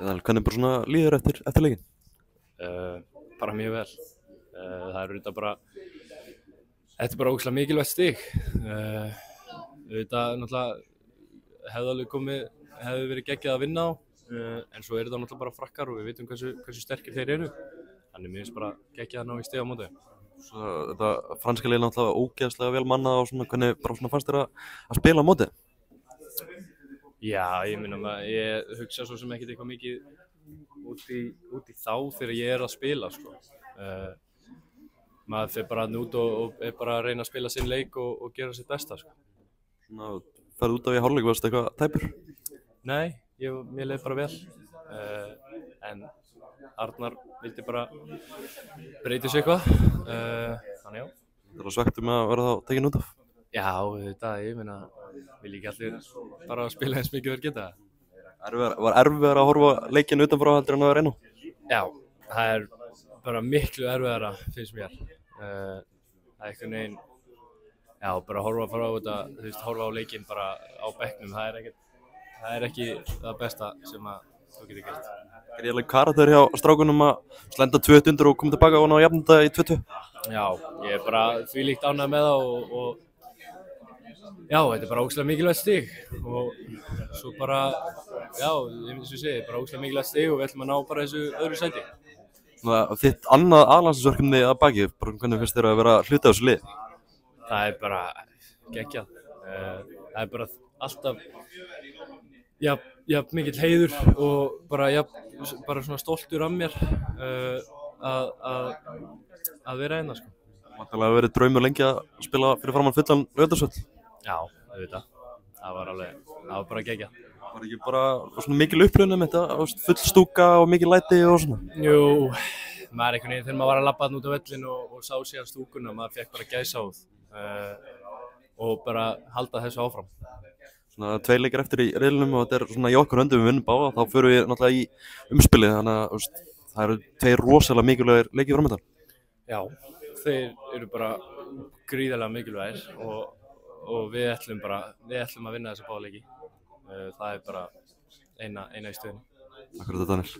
Eða hvernig bara svona líður eftir leikinn? Bara mjög vel. Það er auðvitað bara, þetta er bara ógeðslega mikilvægt stig. Auðvitað náttúrulega hefði verið geggjað að vinna á, en svo eru það náttúrulega bara Frakkar og við vitum hversu sterkir þeir eru. Þannig mér finnst bara geggjað að ná í stig á móti. Þetta franska liðið náttúrulega ógeðslega vel mannað og svona hvernig bara svona fannst þér að spila á móti? Já, ég meina ég hugsa svo sem ekkert eitthvað mikið út í þá þegar ég er að spila, sko. Maður fer bara út og er bara að reyna að spila sinn leik og gera sitt besta, sko. Svona, ferðu út af í hálfleik, varstu eitthvað tæpur? Nei, mér leið bara vel. En Arnar vildi bara breyta sig eitthvað. Þannig já. Það er svekkt að vera þá tekinn út af? Já, þetta, ég meina, vil ekki allir bara spila eins mikið þeir geta. Var erfiðara að horfa leikinn utanfrá heldur en að vera inn á? Já, það er bara miklu erfiðara, finnst mér. Það er einhvern veginn, já, bara horfa frá þetta, þú veist, horfa á leikinn bara á bekknum, það er ekki það besta sem að þú getur gert. Er ég alveg karakter hjá strákunum að slenda 2-1 undir og koma tilbaka og ná að jafna þetta í 2-2? Já, ég er bara þvílíkt ánægður með það og já, þetta er bara ógeðslega mikilvægt stig og svo bara, já, eins og ég segi, bara ógeðslega mikilvægt stig og við ætlum að ná bara þessu öðru sæti. Svona þitt annað aðlandsverkefni að baki, bara hvernig finnst þér að vera hluti af þessu lið? Það er bara geggjað. Það er bara alltaf jafn mikill heiður og bara svona stoltur af mér að vera hérna, sko. Það hefur verið draumur lengi að spila fyrir framan fullan Laugardalsvöll. Já, auðvitað. Það var bara geggjað. Var ekki bara svona mikil upplifun þetta, full stúka og mikil læti og svona? Jú, maður einhvern veginn þegar maður var að labba þarna út á völlinn og sá síðan stúkuna, maður fekk bara gæsahúð og bara halda þessu áfram. Svona 2 leikir eftir í riðlinum og þetta er svona í okkar höndum við vinnum báða, þá förum við náttúrulega í umspilið, þannig að það eru 2 rosalega mikilvægir leikir framöndan. Já, þeir eru bara gríðarlega mikilvægir og við ætlum að vinna þessa báða leiki. Það er bara eina í stöðunni. Takk fyrir þetta, Daniel.